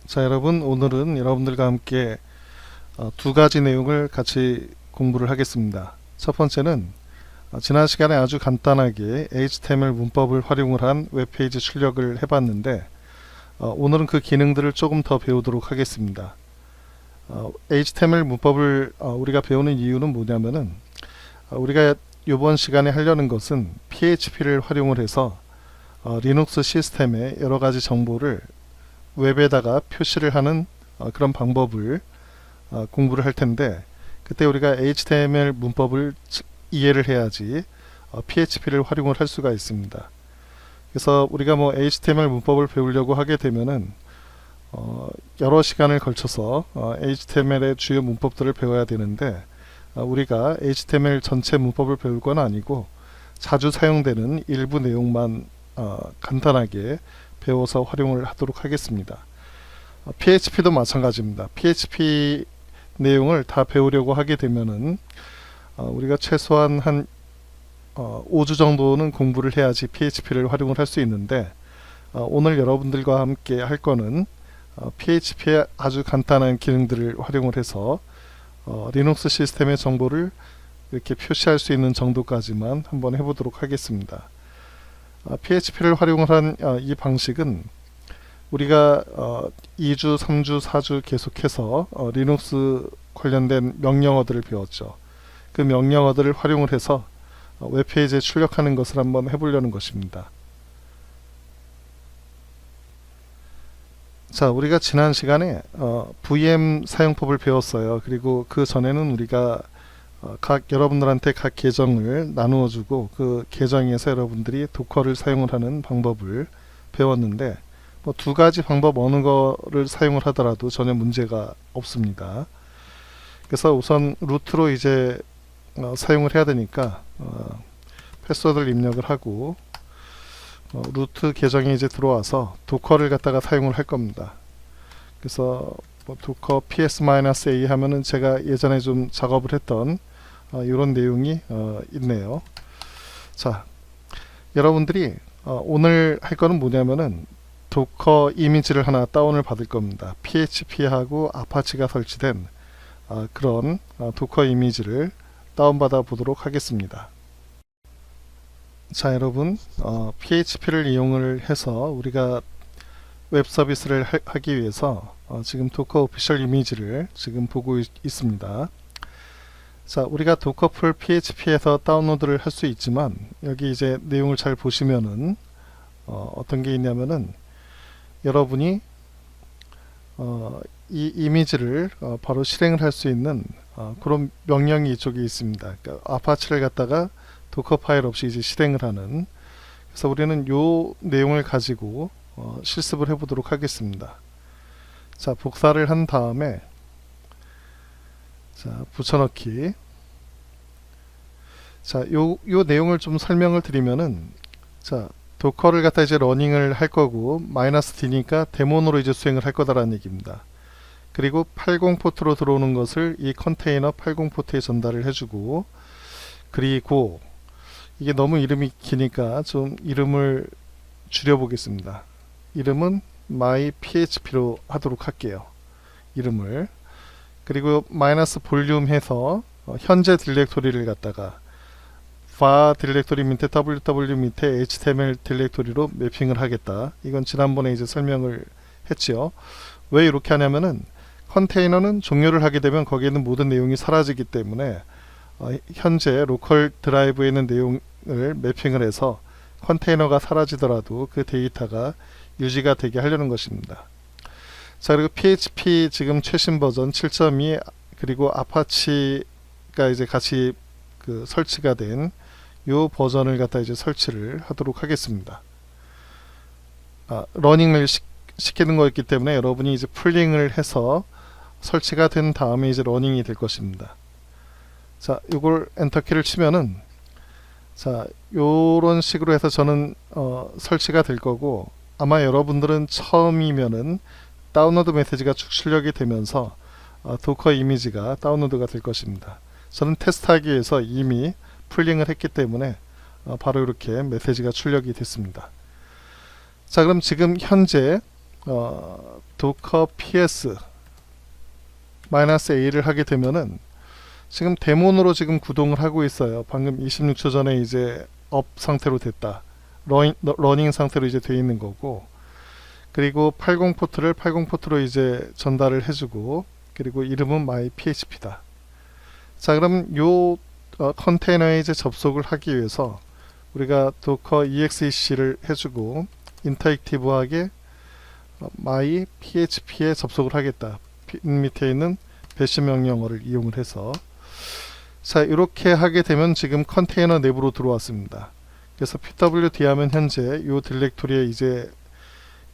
자, 여러분, 오늘은 여러분들과 함께 두 가지 내용을 같이 공부를 하겠습니다. 첫 번째는 지난 시간에 아주 간단하게 HTML 문법을 활용을 한 웹페이지 출력을 해봤는데 오늘은 그 기능들을 조금 더 배우도록 하겠습니다. HTML 문법을 우리가 배우는 이유는 뭐냐면은 우리가 이번 시간에 하려는 것은 PHP를 활용을 해서 리눅스 시스템의 여러 가지 정보를 웹에다가 표시를 하는 그런 방법을 공부를 할 텐데, 그때 우리가 HTML 문법을 이해를 해야지 PHP를 활용을 할 수가 있습니다. 그래서 우리가 뭐 HTML 문법을 배우려고 하게 되면은 여러 시간을 걸쳐서 HTML의 주요 문법들을 배워야 되는데, 우리가 HTML 전체 문법을 배울 건 아니고 자주 사용되는 일부 내용만 간단하게 배워서 활용을 하도록 하겠습니다. PHP도 마찬가지입니다. PHP 내용을 다 배우려고 하게 되면은 우리가 최소한 한 5주 정도는 공부를 해야지 PHP를 활용을 할 수 있는데, 오늘 여러분들과 함께 할 거는 PHP의 아주 간단한 기능들을 활용을 해서 리눅스 시스템의 정보를 이렇게 표시할 수 있는 정도까지만 한번 해보도록 하겠습니다. PHP를 활용을 한 이 방식은 우리가 2주, 3주, 4주 계속해서 리눅스 관련된 명령어들을 배웠죠. 그 명령어들을 활용을 해서 웹페이지에 출력하는 것을 한번 해보려는 것입니다. 자, 우리가 지난 시간에 VM 사용법을 배웠어요. 그리고 그 전에는 우리가 여러분들한테 각 계정을 나누어 주고 그 계정에서 여러분들이 도커를 사용을 하는 방법을 배웠는데, 뭐 두 가지 방법 어느 거를 사용을 하더라도 전혀 문제가 없습니다. 그래서 우선 루트로 이제 사용을 해야 되니까 패스워드를 입력을 하고 루트 계정에 이제 들어와서 도커를 갖다가 사용을 할 겁니다. 그래서 뭐 도커 ps-a 하면은 제가 예전에 좀 작업을 했던 이런 내용이 있네요. 자, 여러분들이 오늘 할 거는 뭐냐면은 도커 이미지를 하나 다운을 받을 겁니다. PHP하고 아파치가 설치된 그런 도커 이미지를 다운받아 보도록 하겠습니다. 자, 여러분, PHP를 이용을 해서 우리가 웹 서비스를 하기 위해서 지금 도커 오피셜 이미지를 지금 보고 있습니다. 자, 우리가 도커풀 PHP에서 다운로드를 할 수 있지만 여기 이제 내용을 잘 보시면은 어떤 게 있냐면은 여러분이 이 이미지를 바로 실행을 할 수 있는 그런 명령이 이쪽에 있습니다. 그러니까 아파치를 갖다가 도커 파일 없이 이제 실행을 하는, 그래서 우리는 요 내용을 가지고 실습을 해보도록 하겠습니다. 자, 복사를 한 다음에 자, 붙여넣기. 자, 요 내용을 좀 설명을 드리면은, 자, 도커를 갖다 이제 러닝을 할 거고 -d니까 데몬으로 이제 수행을 할 거다라는 얘기입니다. 그리고 80 포트로 들어오는 것을 이 컨테이너 80 포트에 전달을 해주고, 그리고 이게 너무 이름이 기니까 좀 이름을 줄여보겠습니다. 이름은 myphp로 하도록 할게요. 이름을. 그리고 -볼륨 해서 현재 디렉토리를 갖다가 var 디렉토리 밑에 ww 밑에 html 디렉토리로 매핑을 하겠다. 이건 지난번에 이제 설명을 했지요. 왜 이렇게 하냐면은 컨테이너는 종료를 하게 되면 거기에 있는 모든 내용이 사라지기 때문에 현재 로컬 드라이브에 있는 내용을 매핑을 해서 컨테이너가 사라지더라도 그 데이터가 유지가 되게 하려는 것입니다. 자, 그리고 PHP 지금 최신 버전 7.2 그리고 아파치가 이제 같이 그 설치가 된 요 버전을 갖다 이제 설치를 하도록 하겠습니다. 러닝을 시키는 거였기 때문에 여러분이 이제 풀링을 해서 설치가 된 다음에 이제 러닝이 될 것입니다. 자, 이걸 엔터키를 치면은, 자, 요런 식으로 해서 저는 설치가 될 거고, 아마 여러분들은 처음이면은 다운로드 메시지가 쭉 출력이 되면서 도커 이미지가 다운로드가 될 것입니다. 저는 테스트하기 위해서 이미 풀링을 했기 때문에 바로 이렇게 메시지가 출력이 됐습니다. 자, 그럼 지금 현재 docker ps -a를 하게 되면은 지금 데몬으로 지금 구동을 하고 있어요. 방금 26초 전에 이제 업 상태로 됐다. 러닝 상태로 이제 돼 있는 거고, 그리고 80 포트를 80 포트로 이제 전달을 해주고, 그리고 이름은 myphp다. 자, 그럼 요 컨테이너에 이제 접속을 하기 위해서 우리가 docker exec를 해주고 인터액티브하게 myphp에 접속을 하겠다. 밑에 있는 배시 명령어를 이용을 해서, 자, 이렇게 하게 되면 지금 컨테이너 내부로 들어왔습니다. 그래서 pwd 하면 현재 이 디렉토리에 이제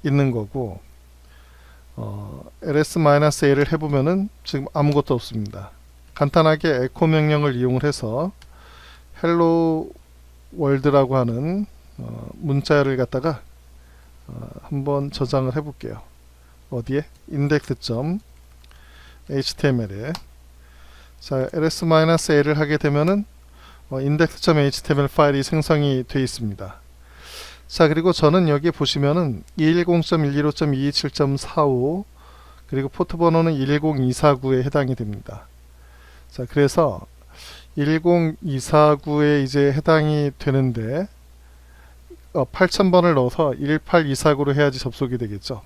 있는 거고, ls-a를 해보면은 지금 아무것도 없습니다. 간단하게 echo 명령을 이용을 해서 hello world라고 하는 문자를 갖다가 한번 저장을 해볼게요. 어디에? index.html에. 자, ls-a를 하게 되면은 index.html 파일이 생성이 되어 있습니다. 자, 그리고 저는 여기 보시면은 210.125.227.45 그리고 포트 번호는 10249에 해당이 됩니다. 자, 그래서 10249에 이제 해당이 되는데 8000번을 넣어서 18249로 해야지 접속이 되겠죠.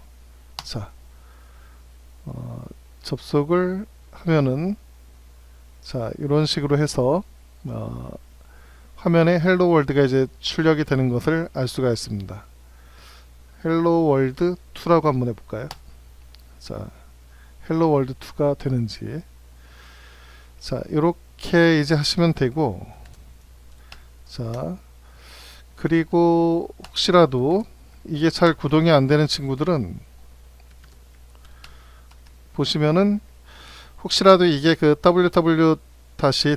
자, 접속을 하면은, 자, 이런 식으로 해서 화면에 헬로 월드가 이제 출력이 되는 것을 알 수가 있습니다. 헬로 월드 2라고 한번 해볼까요? 자, 헬로 월드 2가 되는지. 자, 이렇게 이제 하시면 되고, 자, 그리고 혹시라도 이게 잘 구동이 안 되는 친구들은 보시면은, 혹시라도 이게 그 ww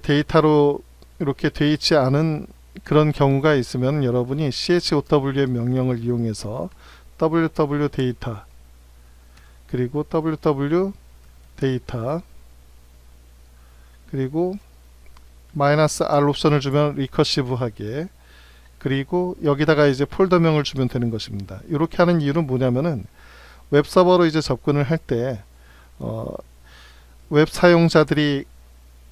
데이터로 이렇게 돼 있지 않은 그런 경우가 있으면 여러분이 chow의 명령을 이용해서 ww 데이터 그리고 ww 데이터 그리고 -r 옵션을 주면 리커시브하게, 그리고 여기다가 이제 폴더명을 주면 되는 것입니다. 이렇게 하는 이유는 뭐냐면은 웹 서버로 이제 접근을 할 때 웹 사용자들이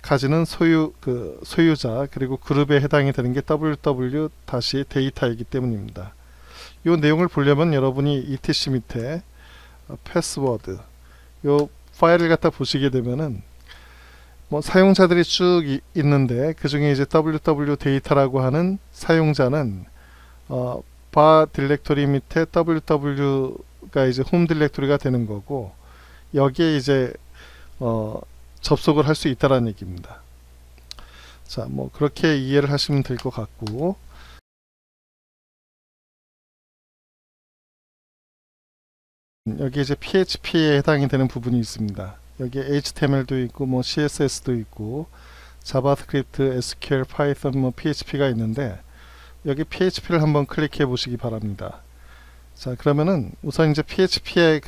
가지는 소유자 그리고 그룹에 해당이 되는 게 ww 데이터이기 때문입니다. 이 내용을 보려면 여러분이 etc 밑에 패스워드 이 파일을 갖다 보시게 되면은 뭐 사용자들이 쭉 있는데 그 중에 이제 ww 데이터라고 하는 사용자는 바 디렉토리 밑에 ww가 이제 홈 디렉토리가 되는 거고, 여기에 이제 접속을 할 수 있다라는 얘기입니다. 자, 뭐 그렇게 이해를 하시면 될 것 같고, 여기 이제 PHP에 해당이 되는 부분이 있습니다. 여기 HTML도 있고 뭐 CSS도 있고 자바스크립트, SQL, 파이썬, 뭐 PHP가 있는데 여기 PHP를 한번 클릭해 보시기 바랍니다. 자, 그러면은 우선 이제 PHP의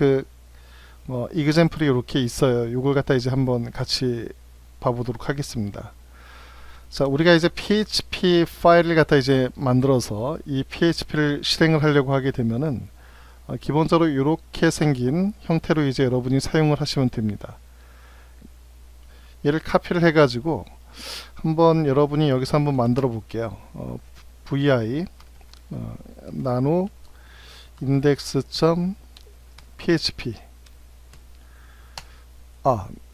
이그젬플이 이렇게 있어요. 요걸 갖다 이제 한번 같이 봐보도록 하겠습니다. 자, 우리가 이제 PHP 파일을 갖다 이제 만들어서 이 PHP를 실행을 하려고 하게 되면은 기본적으로 이렇게 생긴 형태로 이제 여러분이 사용을 하시면 됩니다. 얘를 카피를 해가지고 한번 여러분이 여기서 한번 만들어 볼게요. vi nano index.php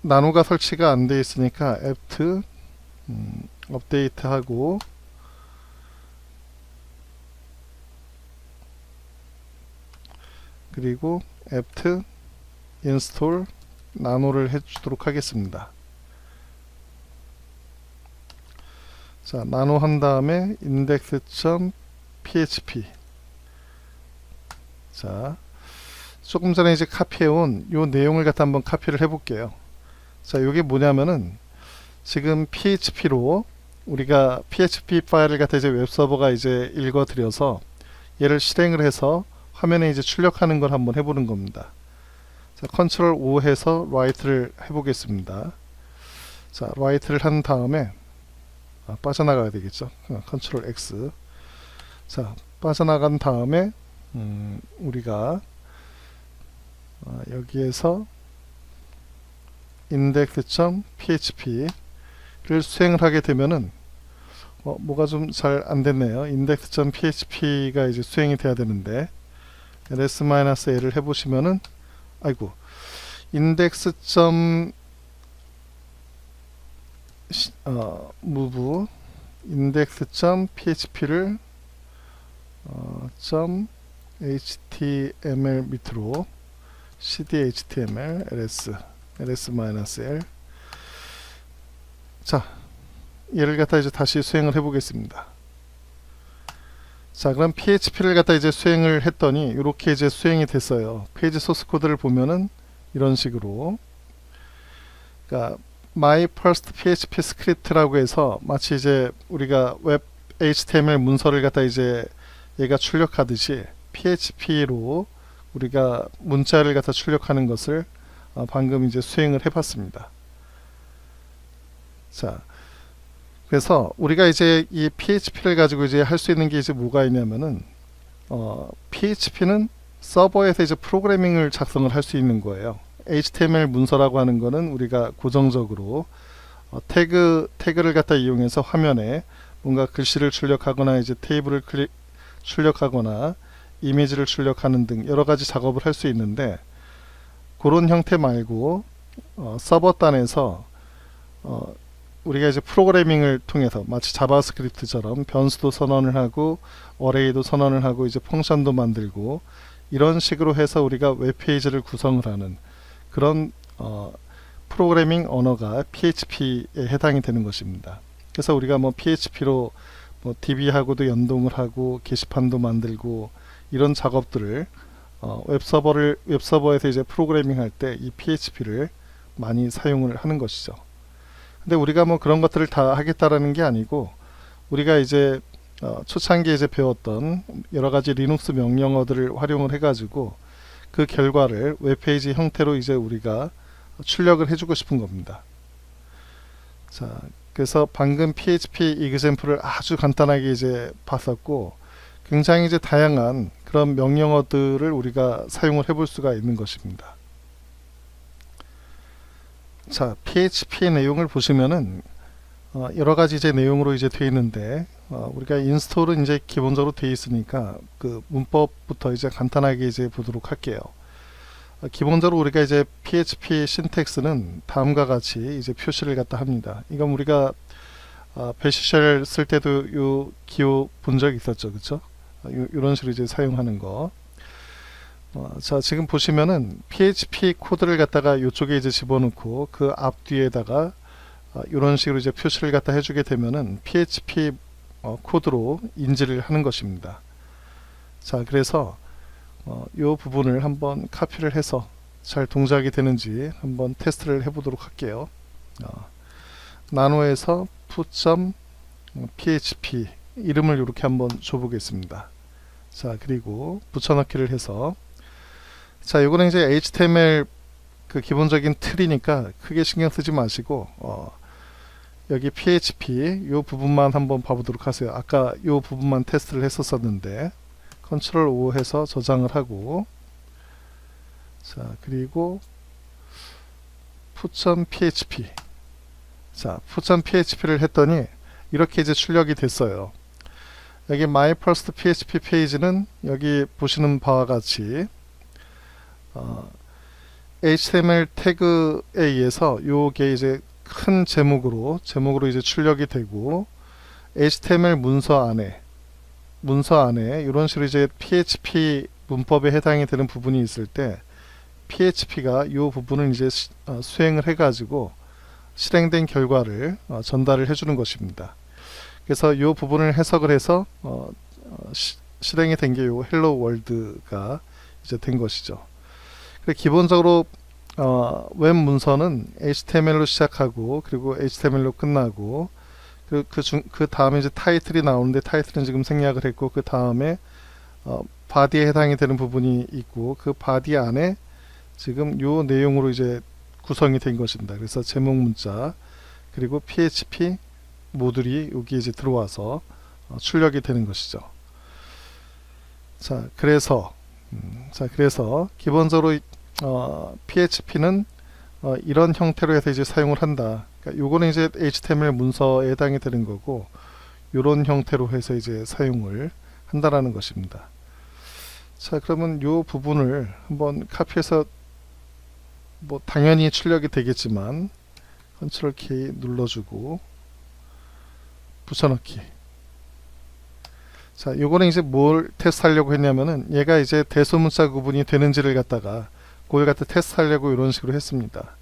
나노가 설치가 안 돼 있으니까 apt 업데이트 하고, 그리고 apt install 나노를 해주도록 하겠습니다. 자, 나노 한 다음에 index.php. 자, 조금 전에 이제 카피해온 요 내용을 갖다 한번 카피를 해볼게요. 자, 요게 뭐냐면은 지금 PHP로 우리가 PHP 파일을 갖다 이제 웹서버가 이제 읽어드려서 얘를 실행을 해서 화면에 이제 출력하는 걸 한번 해보는 겁니다. 자, 컨트롤 O 해서 라이트를 해보겠습니다. 자, 라이트를 한 다음에 빠져나가야 되겠죠. 컨트롤 X. 자, 빠져나간 다음에 우리가 여기에서 index.php를 수행을 하게 되면은 뭐가 좀 잘 안 됐네요. index.php가 이제 수행이 돼야 되는데 ls-l을 해보시면은 아이고 index. move index.php를 .html 밑으로 cd.html ls-l. 자, 얘를 갖다 이제 다시 수행을 해보겠습니다. 자, 그럼 php를 갖다 이제 수행을 했더니 이렇게 이제 수행이 됐어요. 페이지 소스 코드를 보면은 이런 식으로, 그러니까 my first php script라고 해서 마치 이제 우리가 웹 HTML 문서를 갖다 이제 얘가 출력하듯이 php로 우리가 문자를 갖다 출력하는 것을 방금 이제 수행을 해봤습니다. 자, 그래서 우리가 이제 이 php를 가지고 이제 할 수 있는 게 이제 뭐가 있냐면은 PHP는 서버에서 이제 프로그래밍을 작성을 할 수 있는 거예요. HTML 문서라고 하는 거는 우리가 고정적으로 태그를 갖다 이용해서 화면에 뭔가 글씨를 출력하거나 이제 테이블을 출력하거나 이미지를 출력하는 등 여러 가지 작업을 할 수 있는데, 그런 형태 말고 서버 단에서 우리가 이제 프로그래밍을 통해서 마치 자바스크립트처럼 변수도 선언을 하고 어레이도 선언을 하고 이제 펑션도 만들고 이런 식으로 해서 우리가 웹페이지를 구성을 하는 그런 프로그래밍 언어가 PHP에 해당이 되는 것입니다. 그래서 우리가 뭐 PHP로 뭐 DB하고도 연동을 하고 게시판도 만들고 이런 작업들을 웹서버에서 이제 프로그래밍 할 때 이 PHP를 많이 사용을 하는 것이죠. 근데 우리가 뭐 그런 것들을 다 하겠다라는 게 아니고, 우리가 이제 초창기에 이제 배웠던 여러 가지 리눅스 명령어들을 활용을 해가지고 그 결과를 웹페이지 형태로 이제 우리가 출력을 해주고 싶은 겁니다. 자, 그래서 방금 PHP 이그젬플을 아주 간단하게 이제 봤었고, 굉장히 이제 다양한 그런 명령어들을 우리가 사용을 해볼 수가 있는 것입니다. 자, PHP 내용을 보시면은 여러 가지 이제 내용으로 이제 되어 있는데, 우리가 인스톨은 이제 기본적으로 되어 있으니까 그 문법부터 이제 간단하게 이제 보도록 할게요. 기본적으로 우리가 이제 PHP 신텍스는 다음과 같이 이제 표시를 갖다 합니다. 이건 우리가 배시쉘 쓸 때도 요 기호 본 적 있었죠, 그쵸? 이런 식으로 이제 사용하는 거. 자, 지금 보시면은 PHP 코드를 갖다가 이쪽에 이제 집어넣고 그 앞뒤에다가 이런 식으로 이제 표시를 갖다 해주게 되면은 PHP 코드로 인지를 하는 것입니다. 자, 그래서 이 부분을 한번 카피를 해서 잘 동작이 되는지 한번 테스트를 해보도록 할게요. 나노에서 푸.php 이름을 이렇게 한번 줘보겠습니다. 자, 그리고 붙여넣기를 해서, 자, 요거는 이제 HTML 그 기본적인 틀이니까 크게 신경 쓰지 마시고 여기 PHP 요 부분만 한번 봐보도록 하세요. 아까 요 부분만 테스트를 했었는데 컨트롤 O 해서 저장을 하고, 자, 그리고 푸.php, 자, 푸.php를 했더니 이렇게 이제 출력이 됐어요. 여기 My First PHP 페이지는 여기 보시는 바와 같이 HTML 태그에 의해서 요게 이제 큰 제목으로 이제 출력이 되고, HTML 문서 안에 이런 식으로 이제 PHP 문법에 해당이 되는 부분이 있을 때 PHP가 이 부분을 이제 수행을 해가지고 실행된 결과를 전달을 해주는 것입니다. 그래서 이 부분을 해석을 해서 실행이 된 게 이 헬로 월드가 이제 된 것이죠. 그리고 기본적으로 웹 문서는 HTML로 시작하고 그리고 HTML로 끝나고, 그 다음에 이제 타이틀이 나오는데 타이틀은 지금 생략을 했고, 그 다음에 바디에 해당이 되는 부분이 있고 그 바디 안에 지금 요 내용으로 이제 구성이 된 것입니다. 그래서 제목 문자 그리고 PHP 모듈이 여기 이제 들어와서 출력이 되는 것이죠. 자, 그래서 기본적으로 PHP는 이런 형태로 해서 이제 사용을 한다. 그러니까 요거는 이제 HTML 문서에 해당이 되는 거고, 요런 형태로 해서 이제 사용을 한다라는 것입니다. 자, 그러면 요 부분을 한번 카피해서, 뭐 당연히 출력이 되겠지만 컨트롤 K 눌러주고 붙여넣기. 자, 요거는 이제 뭘 테스트하려고 했냐면은, 얘가 이제 대소문자 구분이 되는지를 갖다가 그걸 갖다 테스트하려고 이런 식으로 했습니다.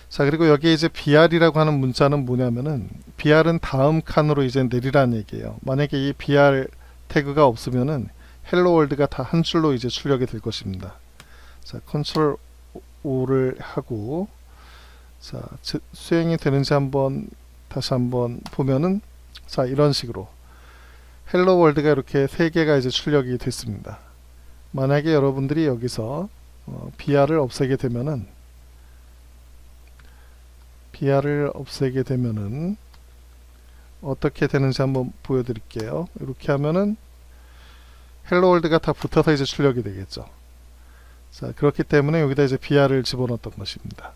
자, 그리고 여기에 이제 BR이라고 하는 문자는 뭐냐면은, BR은 다음 칸으로 이제 내리라는 얘기예요. 만약에 이 BR 태그가 없으면은 헬로 월드가 다 한 줄로 이제 출력이 될 것입니다. 자, 컨트롤 O를 하고, 자, 수행이 되는지 다시 한번 보면은, 자, 이런 식으로 헬로 월드가 이렇게 3개가 이제 출력이 됐습니다. 만약에 여러분들이 여기서 BR을 없애게 되면은 어떻게 되는지 한번 보여드릴게요. 이렇게 하면은 헬로 월드가 다 붙어서 이제 출력이 되겠죠. 자, 그렇기 때문에 여기다 이제 BR을 집어넣었던 것입니다.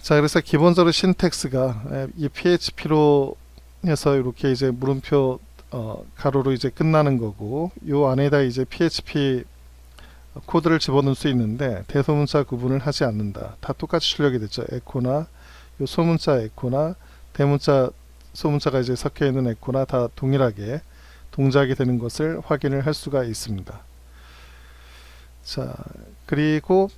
자, 그래서 기본적으로 신텍스가 이 PHP로 해서 이렇게 이제 물음표 가로로 이제 끝나는 거고, 요 안에다 이제 PHP 코드를 집어넣을 수 있는데 대소문자 구분을 하지 않는다. 다 똑같이 출력이 됐죠. 에코나 요 소문자 에코나 대문자 소문자가 이제 섞여 있는 에코나 다 동일하게 동작이 되는 것을 확인을 할 수가 있습니다. 자, 그리고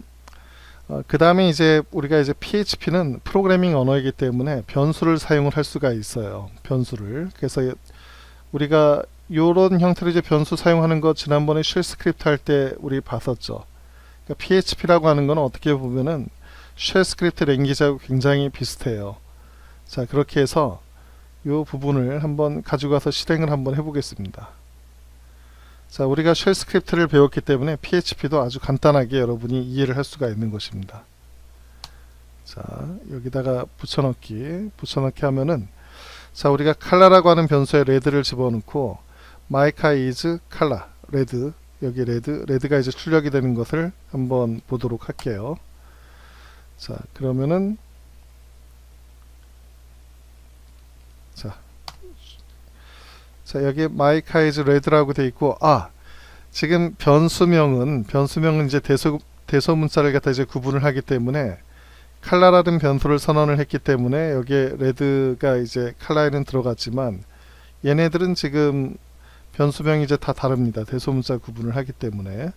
그 다음에 이제 우리가 이제 PHP는 프로그래밍 언어이기 때문에 변수를 사용을 할 수가 있어요. 변수를. 그래서 우리가 요런 형태로 이제 변수 사용하는 거 지난번에 쉘 스크립트 할 때 우리 봤었죠. 그러니까 PHP라고 하는 건 어떻게 보면은 쉘 스크립트 랭귀지하고 굉장히 비슷해요. 자, 그렇게 해서 요 부분을 한번 가지고 가서 실행을 한번 해보겠습니다. 자, 우리가 쉘 스크립트를 배웠기 때문에 PHP도 아주 간단하게 여러분이 이해를 할 수가 있는 것입니다. 자, 여기다가 붙여넣기 하면은, 자, 우리가 컬러라고 하는 변수에 레드를 집어넣고 마이카 is color, 레드, 여기 레드가 이제 출력이 되는 것을 한번 보도록 할게요. 자, 그러면은, 자, 여기 마이카 is red라고 돼 있고, 지금 변수명은 이제 대소문자를 갖다 이제 구분을 하기 때문에 컬러라는 변수를 선언을 했기 때문에 여기에 레드가 이제 컬러에는 들어갔지만, 얘네들은 지금 변수명이 이제 다 다릅니다. 대소문자 구분을 하기 때문에.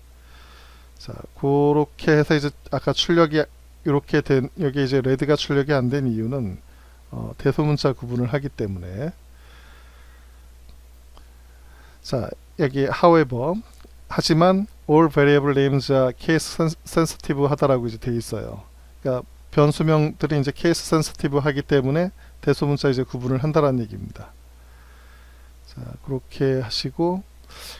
자, 그렇게 해서 이제 아까 출력이 이렇게 된, 여기 이제 레드가 출력이 안 된 이유는 대소문자 구분을 하기 때문에. 자, 여기 however, 하지만 all variable names are case sensitive 하다라고 이제 돼 있어요. 그러니까 변수명들이 이제 case sensitive 하기 때문에 대소문자 이제 구분을 한다라는 얘기입니다. 자, 그렇게 하시고,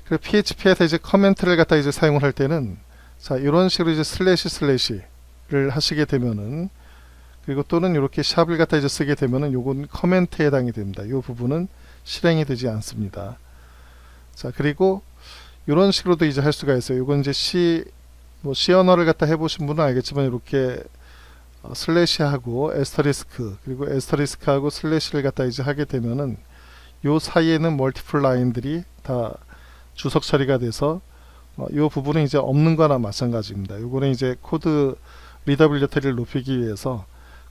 그리고 PHP에서 이제 커멘트를 갖다 이제 사용을 할 때는, 자, 이런 식으로 이제 슬래시를 하시게 되면은, 그리고 또는 이렇게 샵을 갖다 이제 쓰게 되면은 요건 커멘트에 해당이 됩니다. 이 부분은 실행이 되지 않습니다. 자, 그리고 이런 식으로도 이제 할 수가 있어요. 이건 이제 C 언어를 갖다 해보신 분은 알겠지만, 이렇게 슬래시하고 에스터리스크, 그리고 에스터리스크하고 슬래시를 갖다 이제 하게 되면은 요 사이에는 멀티플 라인들이 다 주석 처리가 돼서 요 부분은 이제 없는 거나 마찬가지입니다. 요거는 이제 코드 리더빌리티를 높이기 위해서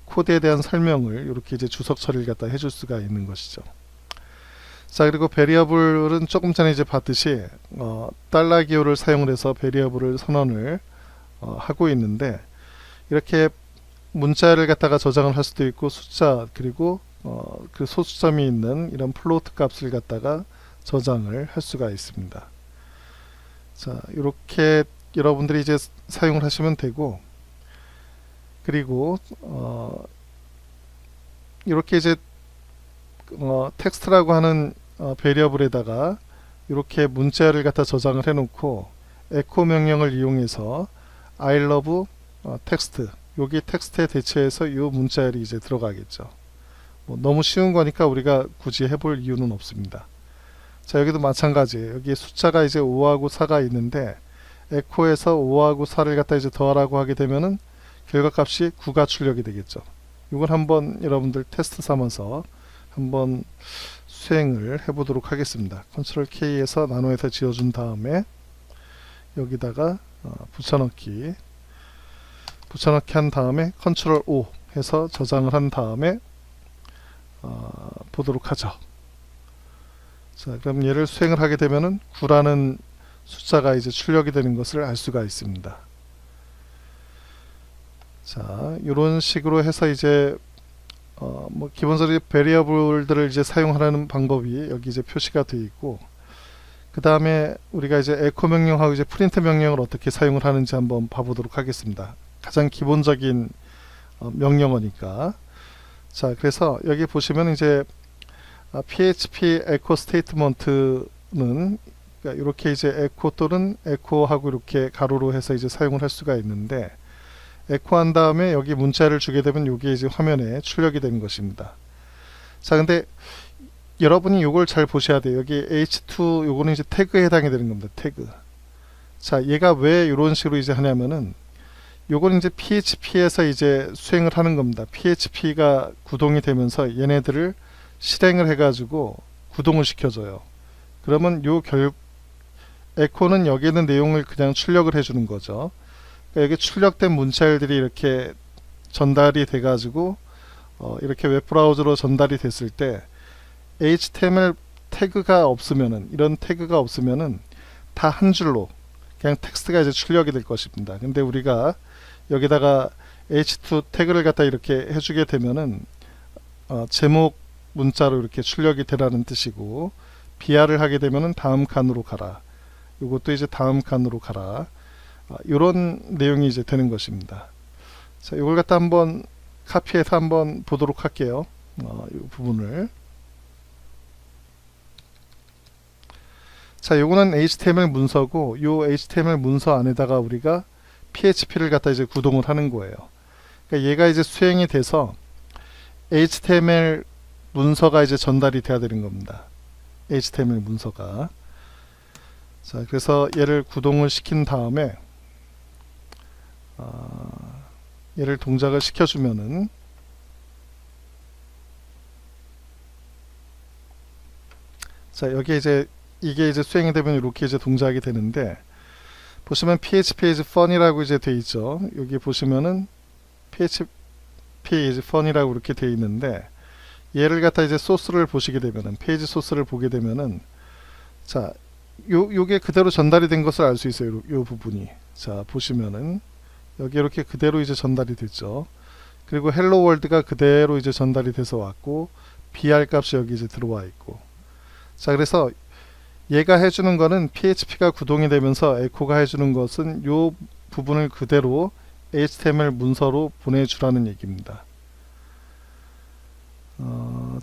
코드에 대한 설명을 이렇게 이제 주석 처리를 갖다 해줄 수가 있는 것이죠. 자, 그리고 베리어블은 조금 전에 이제 봤듯이 달러 기호를 사용을 해서 베리어블을 선언을 하고 있는데, 이렇게 문자를 갖다가 저장을 할 수도 있고, 숫자, 그리고 그 소수점이 있는 이런 플로트 값을 갖다가 저장을 할 수가 있습니다. 자, 이렇게 여러분들이 이제 사용을 하시면 되고, 그리고 이렇게 이제 텍스트라고 하는 베리어블에다가 이렇게 문자를 갖다 저장을 해 놓고, 에코 명령을 이용해서 I love text, 여기 텍스트에 대체해서 이 문자열이 이제 들어가겠죠. 너무 쉬운 거니까 우리가 굳이 해볼 이유는 없습니다. 자, 여기도 마찬가지예요. 여기 숫자가 이제 5하고 4가 있는데, 에코에서 5하고 4를 갖다 이제 더하라고 하게 되면은 결과값이 9가 출력이 되겠죠. 이걸 한번 여러분들 테스트 삼아서 한번 수행을 해보도록 하겠습니다. 컨트롤 K에서 나노에서 지어준 다음에 여기다가 붙여넣기 한 다음에 컨트롤 O 해서 저장을 한 다음에 보도록 하죠. 자, 그럼 얘를 수행을 하게 되면은 9라는 숫자가 이제 출력이 되는 것을 알 수가 있습니다. 자, 이런 식으로 해서 이제 뭐 기본적으로 베리어블들을 이제 사용하는 방법이 여기 이제 표시가 되어 있고, 그 다음에 우리가 이제 에코 명령하고 이제 프린트 명령을 어떻게 사용을 하는지 한번 봐보도록 하겠습니다. 가장 기본적인 명령어니까. 자, 그래서 여기 보시면 이제 PHP 에코 스테이트먼트는 이렇게 이제 에코 또는 에코하고 이렇게 가로로 해서 이제 사용을 할 수가 있는데, 에코 한 다음에 여기 문자를 주게 되면 이게 이제 화면에 출력이 되는 것입니다. 자, 근데 여러분이 이걸 잘 보셔야 돼요. 여기 H2 요거는 이제 태그에 해당이 되는 겁니다. 태그. 자, 얘가 왜 이런 식으로 이제 하냐면은 요거는 이제 PHP에서 이제 수행을 하는 겁니다. PHP가 구동이 되면서 얘네들을 실행을 해가지고 구동을 시켜줘요. 그러면 에코는 여기 있는 내용을 그냥 출력을 해주는 거죠. 그러니까 여기 출력된 문자열들이 이렇게 전달이 돼가지고 이렇게 웹브라우저로 전달이 됐을 때 HTML 태그가 없으면은, 이런 태그가 없으면은 다 한 줄로 그냥 텍스트가 이제 출력이 될 것입니다. 근데 우리가 여기다가 H2 태그를 갖다 이렇게 해주게 되면은 제목 문자로 이렇게 출력이 되라는 뜻이고, BR을 하게 되면은 다음 칸으로 가라. 이것도 이제 다음 칸으로 가라. 이런 내용이 이제 되는 것입니다. 자, 이걸 갖다 한번 카피해서 한번 보도록 할게요. 이 부분을. 자, 요거는 HTML 문서고, 요 HTML 문서 안에다가 우리가 PHP를 갖다 이제 구동을 하는 거예요. 그러니까 얘가 이제 수행이 돼서 HTML 문서가 이제 전달이 돼야 되는 겁니다. HTML 문서가. 자, 그래서 얘를 구동을 시킨 다음에 얘를 동작을 시켜주면은, 자, 여기 이제 이게 이제 수행이 되면 이렇게 이제 동작이 되는데, 보시면 PHP is fun이라고 이제 돼 있죠. 여기 보시면은 PHP is fun이라고 이렇게 돼 있는데, 얘를 갖다 이제 소스를 보시게 되면은, 페이지 소스를 보게 되면은, 자, 요게 그대로 전달이 된 것을 알 수 있어요. 요 부분이. 자, 보시면은 여기 이렇게 그대로 이제 전달이 됐죠. 그리고 헬로 월드가 그대로 이제 전달이 돼서 왔고, BR 값이 여기 이제 들어와 있고. 자, 그래서 얘가 해주는 거는 PHP가 구동이 되면서 에코가 해주는 것은 요 부분을 그대로 HTML 문서로 보내주라는 얘기입니다.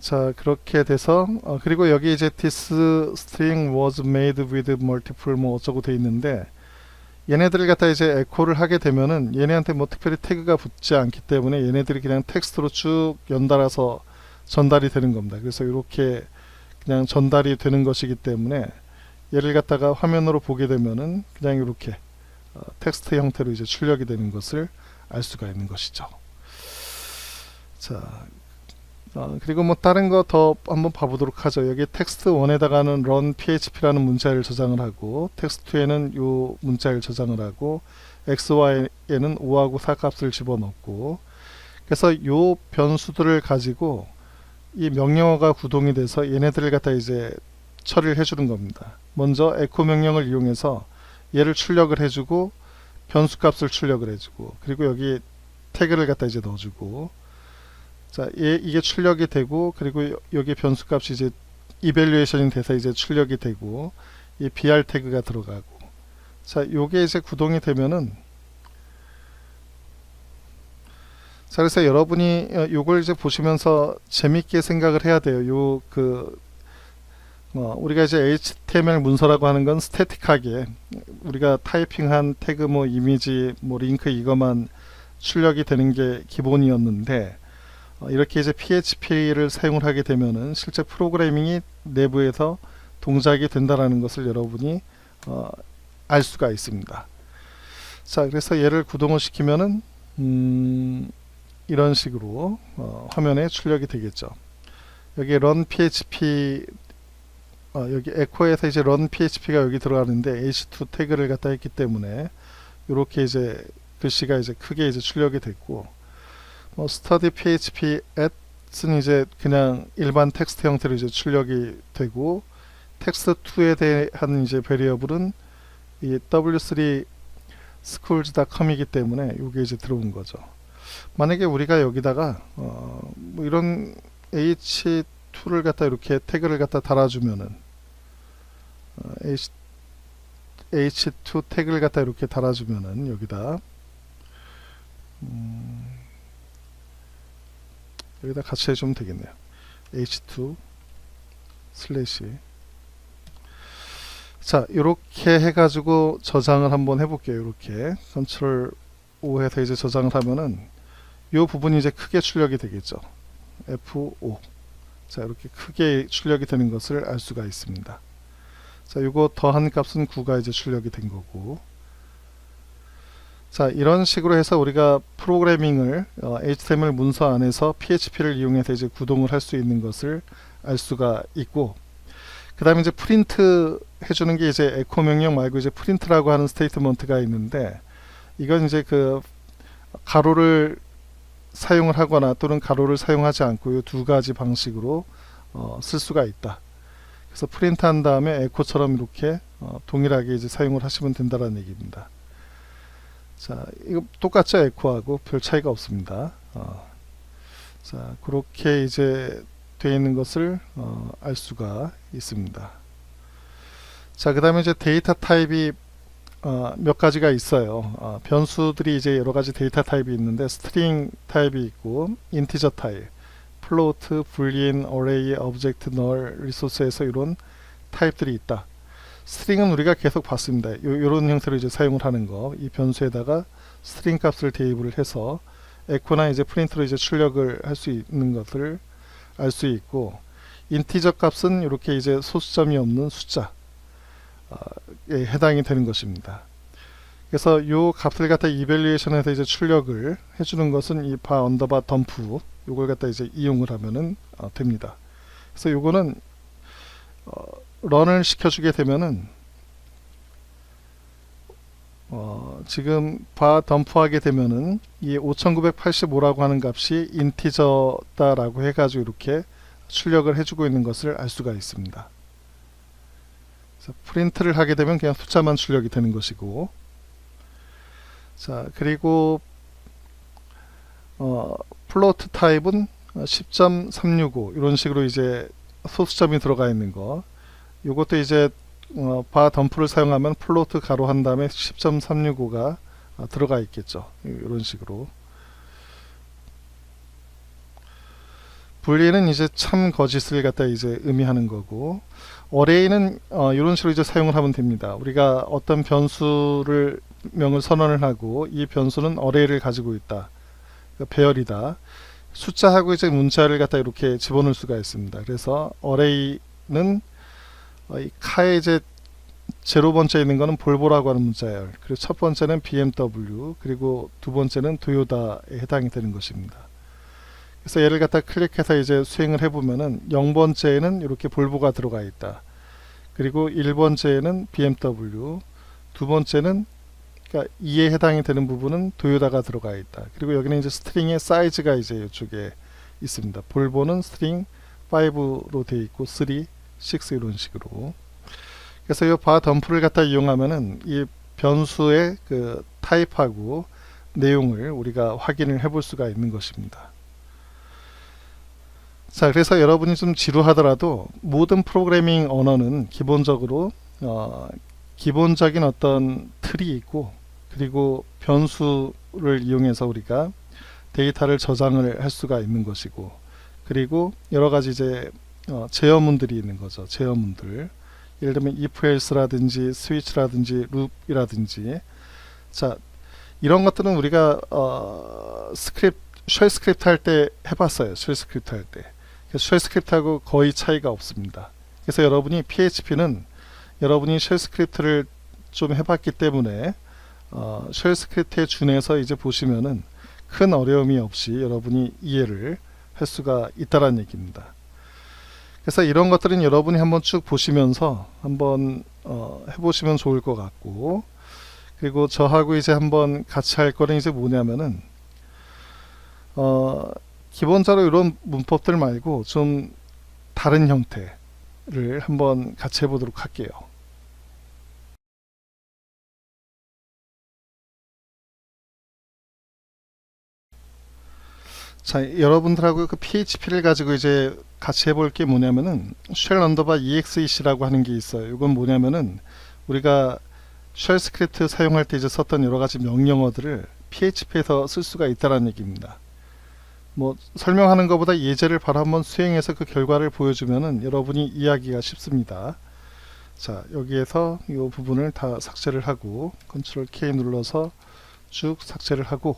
자, 그렇게 돼서 그리고 여기 이제 this string was made with multiple 뭐 어쩌고 돼 있는데, 얘네들을 갖다 이제 에코를 하게 되면은 얘네한테 뭐 특별히 태그가 붙지 않기 때문에 얘네들이 그냥 텍스트로 쭉 연달아서 전달이 되는 겁니다. 그래서 이렇게 그냥 전달이 되는 것이기 때문에 얘를 갖다가 화면으로 보게 되면은 그냥 이렇게 텍스트 형태로 이제 출력이 되는 것을 알 수가 있는 것이죠. 자, 그리고 뭐 다른 거 더 한번 봐보도록 하죠. 여기 텍스트 1에다가는 run php라는 문자를 저장을 하고, 텍스트 2에는 요 문자를 저장을 하고, xy에는 5하고 4 값을 집어넣고, 그래서 요 변수들을 가지고 이 명령어가 구동이 돼서 얘네들을 갖다 이제 처리를 해주는 겁니다. 먼저 에코 명령을 이용해서 얘를 출력을 해주고, 변수 값을 출력을 해주고, 그리고 여기 태그를 갖다 이제 넣어주고, 자, 이게 출력이 되고, 그리고 여기 변수 값이 이제 이밸류에이션이 돼서 이제 출력이 되고, 이 BR 태그가 들어가고. 자, 요게 이제 구동이 되면은, 자, 그래서 여러분이 요걸 이제 보시면서 재밌게 생각을 해야 돼요. 우리가 이제 HTML 문서라고 하는 건 스태틱하게 우리가 타이핑한 태그 뭐 이미지 뭐 링크 이것만 출력이 되는 게 기본이었는데, 이렇게 이제 PHP를 사용을 하게 되면은 실제 프로그래밍이 내부에서 동작이 된다라는 것을 여러분이 알 수가 있습니다. 자, 그래서 얘를 구동을 시키면은 이런 식으로 화면에 출력이 되겠죠. 여기 run php 여기 에코에서 이제 run php가 여기 들어가는데 h2 태그를 갖다 했기 때문에 이렇게 이제 글씨가 이제 크게 이제 출력이 됐고, study php at은 이제 그냥 일반 텍스트 형태로 이제 출력이 되고, 텍스트2에 대한 이제 베리어블은 이 w3 schools.com이기 때문에 이게 이제 들어온 거죠. 만약에 우리가 여기다가 뭐 이런 h2를 갖다 이렇게 태그를 갖다 달아주면은 h2 태그를 갖다 이렇게 달아주면은 여기다 여기다 같이 해주면 되겠네요. h2 슬래시. 자, 이렇게 해가지고 저장을 한번 해볼게요. 이렇게 컨트롤 O 해서 이제 저장을 하면은 이 부분이 이제 크게 출력이 되겠죠. F5. 자, 이렇게 크게 출력이 되는 것을 알 수가 있습니다. 자, 이거 더한 값은 9가 이제 출력이 된 거고. 자, 이런 식으로 해서 우리가 프로그래밍을 HTML 문서 안에서 PHP를 이용해서 이제 구동을 할 수 있는 것을 알 수가 있고, 그 다음에 이제 프린트 해주는 게 이제 에코 명령 말고 이제 프린트라고 하는 스테이트먼트가 있는데, 이건 이제 그 가로를 사용을 하거나 또는 가로를 사용하지 않고 이 두 가지 방식으로 쓸 수가 있다. 그래서 프린트 한 다음에 에코처럼 이렇게 동일하게 이제 사용을 하시면 된다는 얘기입니다. 자, 이거 똑같죠? 에코하고 별 차이가 없습니다. 자, 그렇게 이제 되어 있는 것을 알 수가 있습니다. 자, 그 다음에 이제 데이터 타입이 몇 가지가 있어요. 변수들이 이제 여러 가지 데이터 타입이 있는데, 스트링 타입이 있고, 인티저 타입, 플로트, 불리인, 어레이, 오브젝트, 널, 리소스에서 이런 타입들이 있다. 스트링은 우리가 계속 봤습니다. 이런 형태로 이제 사용을 하는 거, 이 변수에다가 스트링 값을 대입을 해서 에코나 이제 프린트로 이제 출력을 할 수 있는 것을 알 수 있고, 인티저 값은 이렇게 이제 소수점이 없는 숫자에 해당이 되는 것입니다. 그래서 이 값을 갖다 이밸리에이션에서 이제 출력을 해주는 것은 이 바 언더바 덤프 요걸 갖다 이제 이용을 하면은 됩니다. 그래서 요거는 런을 시켜주게 되면은 지금 바 덤프하게 되면은 이 5985라고 하는 값이 인티저다라고 해가지고 이렇게 출력을 해주고 있는 것을 알 수가 있습니다. 그래서 프린트를 하게 되면 그냥 숫자만 출력이 되는 것이고, 자, 그리고 플로트 타입은 10.365 이런 식으로 이제 소수점이 들어가 있는 거, 이것도 이제 바 덤프를 사용하면 플로트 가로 한 다음에 10.365가 들어가 있겠죠. 이런 식으로. 불리는 이제 참 거짓을 갖다 이제 의미하는 거고, 어레이는 이런 식으로 이제 사용을 하면 됩니다. 우리가 어떤 변수를 명을 선언을 하고 이 변수는 어레이를 가지고 있다, 그러니까 배열이다. 숫자하고 이제 문자를 갖다 이렇게 집어넣을 수가 있습니다. 그래서 어레이는 이 카에 이제 제로 번째 있는 거는 볼보라고 하는 문자열, 그리고 첫 번째는 BMW, 그리고 두 번째는 도요다에 해당이 되는 것입니다. 그래서 얘를 갖다 클릭해서 이제 수행을 해보면은 0번째에는 이렇게 볼보가 들어가 있다. 그리고 1번째에는 BMW, 두 번째는 그러니까 2에 해당이 되는 부분은 도요다가 들어가 있다. 그리고 여기는 이제 스트링의 사이즈가 이제 이쪽에 있습니다. 볼보는 스트링 5로 되어 있고 3, 6 이런 식으로. 그래서 이 바 덤프를 갖다 이용하면은 이 변수의 그 타입하고 내용을 우리가 확인을 해볼 수가 있는 것입니다. 자, 그래서 여러분이 좀 지루하더라도 모든 프로그래밍 언어는 기본적으로 기본적인 어떤 틀이 있고, 그리고 변수를 이용해서 우리가 데이터를 저장을 할 수가 있는 것이고, 그리고 여러 가지 이제 제어문들이 있는 거죠. 제어문들. 예를 들면 if else라든지 switch라든지 loop이라든지. 자, 이런 것들은 우리가 쉘 스크립트 할 때 해봤어요. 쉘 스크립트 할 때. 그래서 쉘 스크립트하고 거의 차이가 없습니다. 그래서 여러분이 PHP는 여러분이 쉘 스크립트를 좀 해봤기 때문에 쉘 스크립트에 준해서 이제 보시면은 큰 어려움이 없이 여러분이 이해를 할 수가 있다라는 얘기입니다. 그래서 이런 것들은 여러분이 한번 쭉 보시면서 한번 해보시면 좋을 것 같고, 그리고 저하고 이제 한번 같이 할 거는 이제 뭐냐면은 기본적으로 이런 문법들 말고 좀 다른 형태를 한번 같이 해보도록 할게요. 자, 여러분들하고 그 PHP를 가지고 이제 같이 해볼 게 뭐냐면은 shell underbar exec라고 하는 게 있어요. 이건 뭐냐면은 우리가 쉘 스크립트 사용할 때 이제 썼던 여러 가지 명령어들을 PHP에서 쓸 수가 있다는 얘기입니다. 뭐 설명하는 것보다 예제를 바로 한번 수행해서 그 결과를 보여주면은 여러분이 이해하기가 쉽습니다. 자, 여기에서 이 부분을 다 삭제를 하고 컨트롤 K 눌러서 쭉 삭제를 하고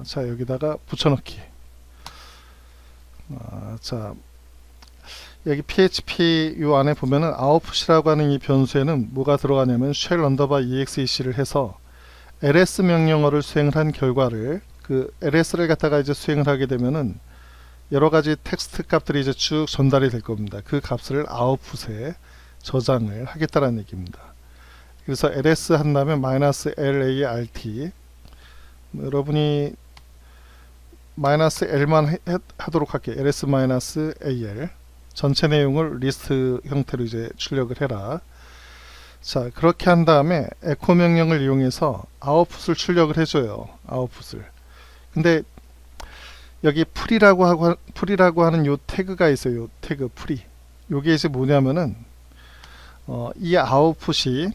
자, 여기다가 붙여넣기. 자, 여기 PHP 요 안에 보면은 output이라고 하는 이 변수에는 뭐가 들어가냐면 shell underbar exec를 해서 ls 명령어를 수행을 한 결과를 그 ls를 갖다가 이제 수행을 하게 되면은 여러 가지 텍스트 값들이 이제 쭉 전달이 될 겁니다. 그 값을 output에 저장을 하겠다라는 얘기입니다. 그래서 ls 한다면 -lart 여러분이 -l만 하도록 할게요. ls-al 전체 내용을 리스트 형태로 이제 출력을 해라. 자, 그렇게 한 다음에 에코 명령을 이용해서 아웃풋을 출력을 해줘요. 아웃풋을. 근데 여기 풀이라고 하는 요 태그가 있어요. 요 태그 풀이. 요게 이제 뭐냐면은 이 아웃풋이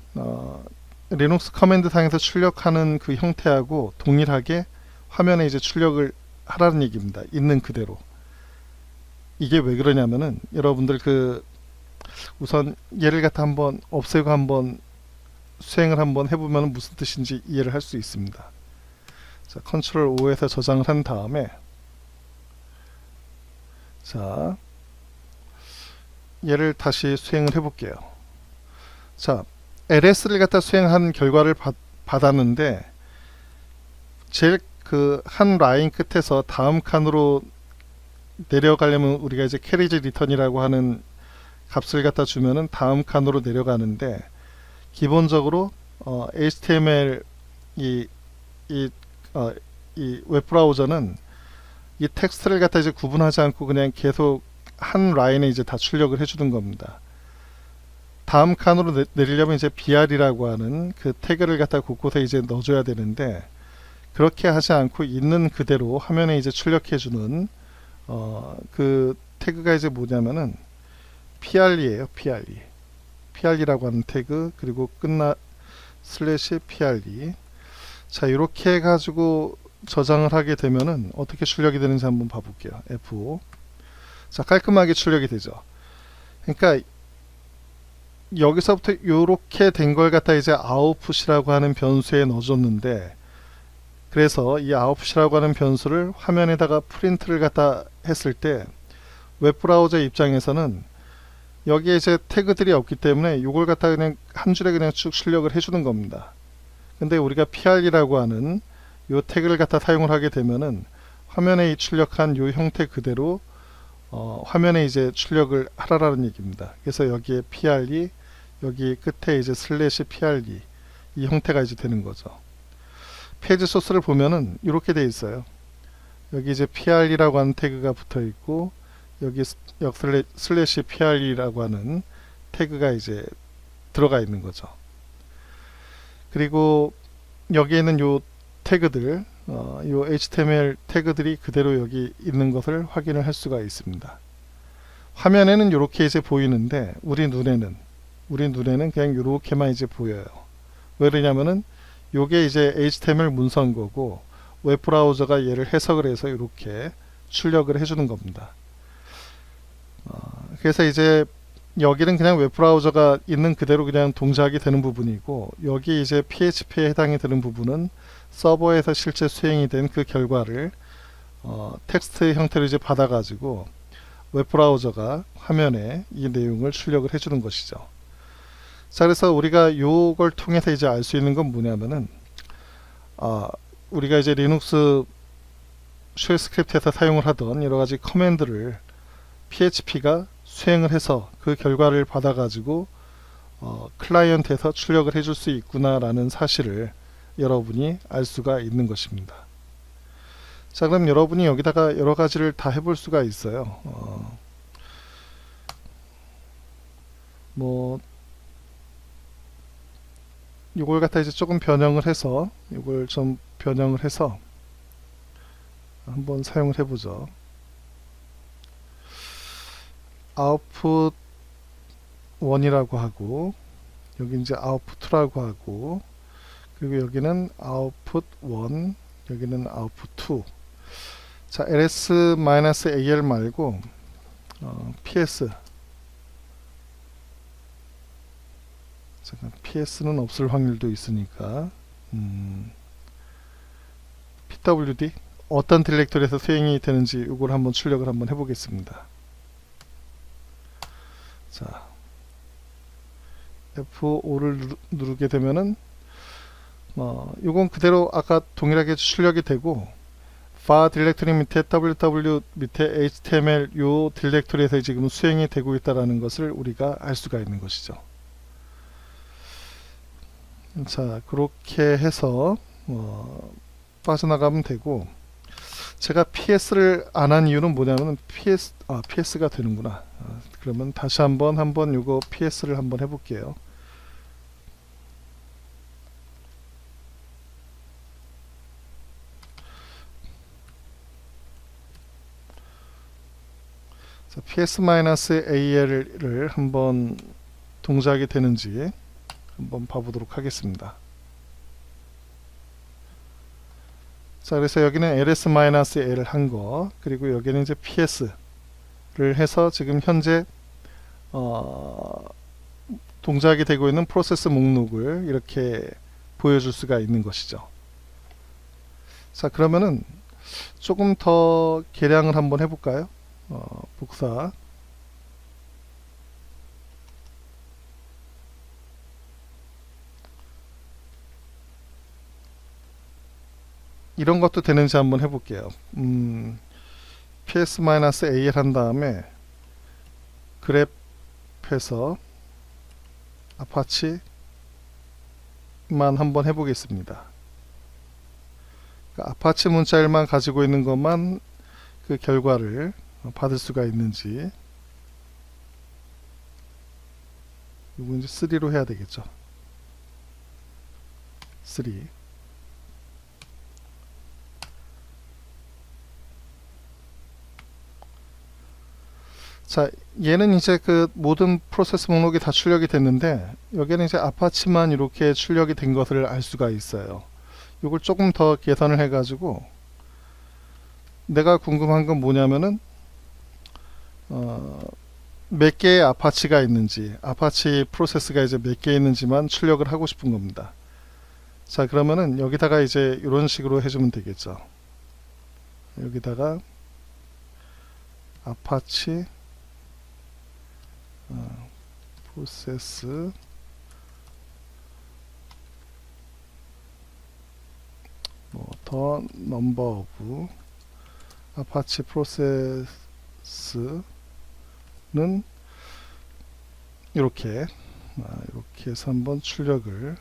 리눅스 커맨드 상에서 출력하는 그 형태하고 동일하게 화면에 이제 출력을 하라는 얘기입니다. 있는 그대로. 이게 왜 그러냐면은 여러분들 그 우선 얘를 갖다 한번 없애고 한번 수행을 한번 해보면 무슨 뜻인지 이해를 할 수 있습니다. 자, 컨트롤 O에서 저장을 한 다음에 자, 얘를 다시 수행을 해볼게요. 자, LS를 갖다 수행한 결과를 받았는데 제일 그 한 라인 끝에서 다음 칸으로 내려가려면 우리가 이제 캐리지 리턴이라고 하는 값을 갖다 주면은 다음 칸으로 내려가는데 기본적으로 HTML 이 웹브라우저는 이 텍스트를 갖다 이제 구분하지 않고 그냥 계속 한 라인에 이제 다 출력을 해주는 겁니다. 다음 칸으로 내리려면 이제 br이라고 하는 그 태그를 갖다 곳곳에 이제 넣어줘야 되는데 그렇게 하지 않고 있는 그대로 화면에 이제 출력해주는 그 태그가 이제 뭐냐면은 pr이에요. pr라고 하는 태그 그리고 /pre 자, 이렇게 해가지고 저장을 하게 되면은 어떻게 출력이 되는지 한번 봐볼게요. F5 자, 깔끔하게 출력이 되죠. 그러니까 여기서부터 이렇게 된 걸 갖다 이제 output이라고 하는 변수에 넣어줬는데 그래서 이 output이라고 하는 변수를 화면에다가 프린트를 갖다 했을 때 웹브라우저 입장에서는 여기에 이제 태그들이 없기 때문에 이걸 갖다 그냥 한 줄에 그냥 쭉 출력을 해주는 겁니다. 근데 우리가 pr이라고 하는 요 태그를 갖다 사용을 하게 되면은 화면에 출력한 요 형태 그대로 화면에 이제 출력을 하라라는 얘기입니다. 그래서 여기에 pre 여기 끝에 이제 /pre 이 형태가 이제 되는 거죠. 페이지 소스를 보면은 이렇게 돼 있어요. 여기 이제 pr이라고 하는 태그가 붙어 있고 여기 /pre라고 하는 태그가 이제 들어가 있는 거죠. 그리고 여기에 있는 요 태그들 요 HTML 태그들이 그대로 여기 있는 것을 확인을 할 수가 있습니다. 화면에는 이렇게 이제 보이는데 우리 눈에는 그냥 이렇게만 이제 보여요. 왜 그러냐면은 요게 이제 HTML 문서인 거고 웹브라우저가 얘를 해석을 해서 이렇게 출력을 해주는 겁니다. 그래서 이제 여기는 그냥 웹브라우저가 있는 그대로 그냥 동작이 되는 부분이고 여기 이제 PHP에 해당이 되는 부분은 서버에서 실제 수행이 된 그 결과를 텍스트 형태로 이제 받아가지고 웹브라우저가 화면에 이 내용을 출력을 해주는 것이죠. 자, 그래서 우리가 요걸 통해서 이제 알 수 있는 건 뭐냐면은 우리가 이제 리눅스 쉘 스크립트에서 사용을 하던 여러 가지 커맨드를 PHP가 수행을 해서 그 결과를 받아 가지고 클라이언트에서 출력을 해줄 수 있구나 라는 사실을 여러분이 알 수가 있는 것입니다. 자, 그럼 여러분이 여기다가 여러 가지를 다 해볼 수가 있어요. 뭐 이걸 갖다 이제 조금 변형을 해서 이걸 좀 변형을 해서 한번 사용을 해보죠. 아웃풋 1이라고 하고 여기 이제 아웃풋 2라고 하고 그리고 여기는 아웃풋 1 여기는 아웃풋 2. 자, ls-al 말고 ps 잠깐 ps는 없을 확률도 있으니까 pwd 어떤 디렉토리에서 수행이 되는지 이걸 한번 출력을 한번 해보겠습니다. 자, F5를 누르게 되면은 이건 그대로 아까 동일하게 출력이 되고 var 디렉토리 밑에 ww 밑에 html 요 디렉토리에서 지금 수행이 되고 있다라는 것을 우리가 알 수가 있는 것이죠. 자, 그렇게 해서 빠져나가면 되고 제가 PS를 안 한 이유는 뭐냐면 PS가 되는구나. 그러면 다시 한번 요거 PS를 한번 해볼게요. 자, ps-al을 한번 동작이 되는지 한번 봐보도록 하겠습니다. 자, 그래서 여기는 ls-al 한 거, 그리고 여기는 이제 ps를 해서 지금 현재 동작이 되고 있는 프로세스 목록을 이렇게 보여줄 수가 있는 것이죠. 자, 그러면은 조금 더 계량을 한번 해볼까요? 복사. 이런 것도 되는지 한번 해볼게요. ps-al 한 다음에 그랩해서 아파치만 한번 해보겠습니다. 그러니까 아파치 문자일만 가지고 있는 것만 그 결과를 받을 수가 있는지. 이거 이제 3로 해야 되겠죠. 3. 자, 얘는 이제 그 모든 프로세스 목록이 다 출력이 됐는데 여기는 이제 아파치만 이렇게 출력이 된 것을 알 수가 있어요. 이걸 조금 더 개선을 해 가지고 내가 궁금한 건 뭐냐면은 몇 개의 아파치가 있는지, 아파치 프로세스가 이제 몇 개 있는지만 출력을 하고 싶은 겁니다. 자, 그러면은 여기다가 이제 이런 식으로 해주면 되겠죠. 여기다가 아파치 프로세스 더 넘버 오브 아파치 프로세스는 이렇게 해서 한번 출력을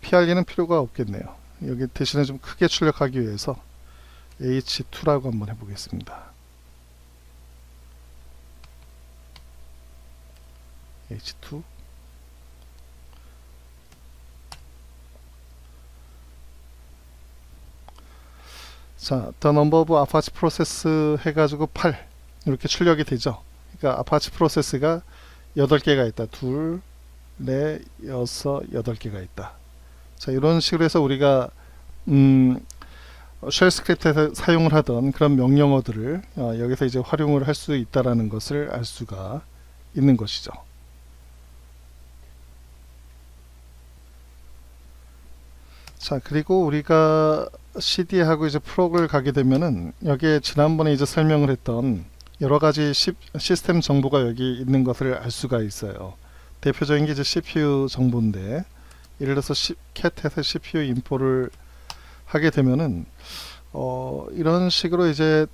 PR기는 필요가 없겠네요. 여기 대신에 좀 크게 출력하기 위해서 H2라고 한번 해보겠습니다. H2 자, the number of apache process 해가지고 8 이렇게 출력이 되죠. 그러니까 아파치 프로세스가 8개가 있다. 2, 4, 6, 8개가 있다. 자, 이런 식으로 해서 우리가 쉘 스크립트에서 사용을 하던 그런 명령어들을 여기서 이제 활용을 할 수 있다라는 것을 알 수가 있는 것이죠. 자, 그리고 우리가 CD하고 이제 프로그를 가게 되면은 여기에 지난번에 이제 설명을 했던 여러 가지 시스템 정보가 여기 있는 것을 알 수가 있어요. 대표적인 게 이제 CPU 정보인데, 예를 들어서 캣에서 CPU 인포를 하게 되면은 이런 식으로 이제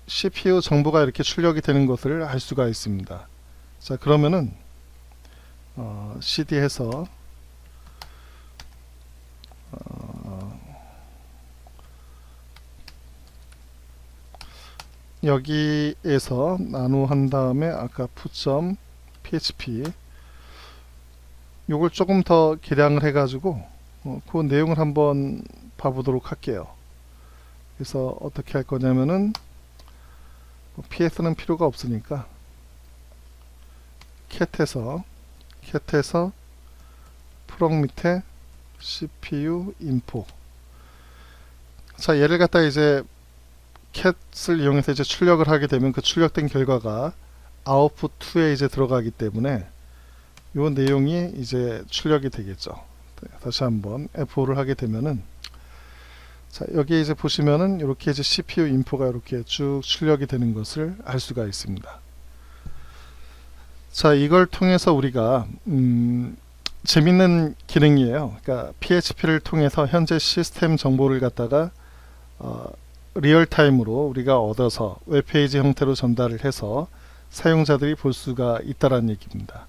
CPU 정보가 이렇게 출력이 되는 것을 알 수가 있습니다. 자, 그러면은 cd 해서 여기에서 나누한 다음에 아까 푸.php 요걸 조금 더 개량을 해 가지고 그 내용을 한번 봐보도록 할게요. 그래서 어떻게 할 거냐면은 ps는 필요가 없으니까 캣에서 프롬 밑에 CPU 인포. 자, 얘를 갖다 이제 캣을 이용해서 이제 출력을 하게 되면 그 출력된 결과가 아웃풋 2에 이제 들어가기 때문에 요 내용이 이제 출력이 되겠죠. 다시 한번 F5를 하게 되면은, 자, 여기 이제 보시면은 이렇게 이제 CPU 인포가 이렇게 쭉 출력이 되는 것을 알 수가 있습니다. 자, 이걸 통해서 우리가 재밌는 기능이에요. 그러니까 PHP를 통해서 현재 시스템 정보를 갖다가 리얼타임으로 우리가 얻어서 웹페이지 형태로 전달을 해서 사용자들이 볼 수가 있다는 얘기입니다.